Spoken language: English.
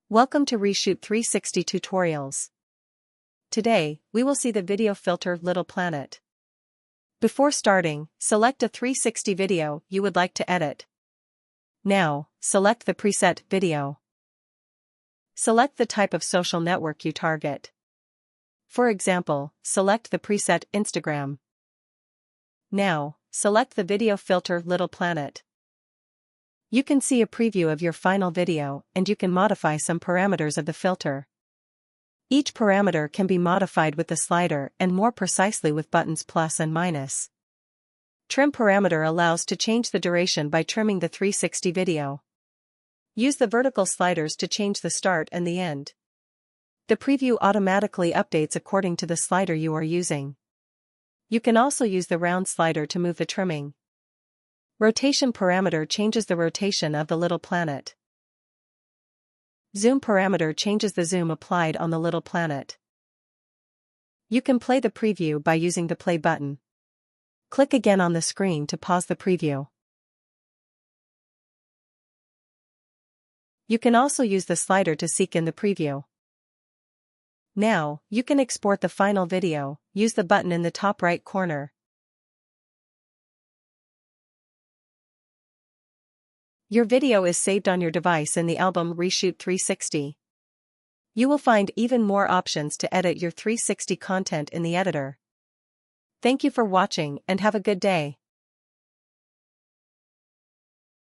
Welcome to ReShoot 360 tutorials. Today, we will see the video filter Little Planet. Before starting, select a 360 video you would like to edit. Now, select the preset video. Select the type of social network you target. For example, select the preset Instagram. Now, select the video filter Little Planet. You can see a preview of your final video, and you can modify some parameters of the filter. Each parameter can be modified with the slider and more precisely with buttons plus and minus. Trim parameter allows to change the duration by trimming the 360 video. Use the vertical sliders to change the start and the end. The preview automatically updates according to the slider you are using. You can also use the round slider to move the trimming. Rotation parameter changes the rotation of the little planet. Zoom parameter changes the zoom applied on the little planet. You can play the preview by using the play button. Click again on the screen to pause the preview. You can also use the slider to seek in the preview. Now, you can export the final video. Use the button in the top right corner. Your video is saved on your device in the album ReShoot 360. You will find even more options to edit your 360 content in the editor. Thank you for watching and have a good day.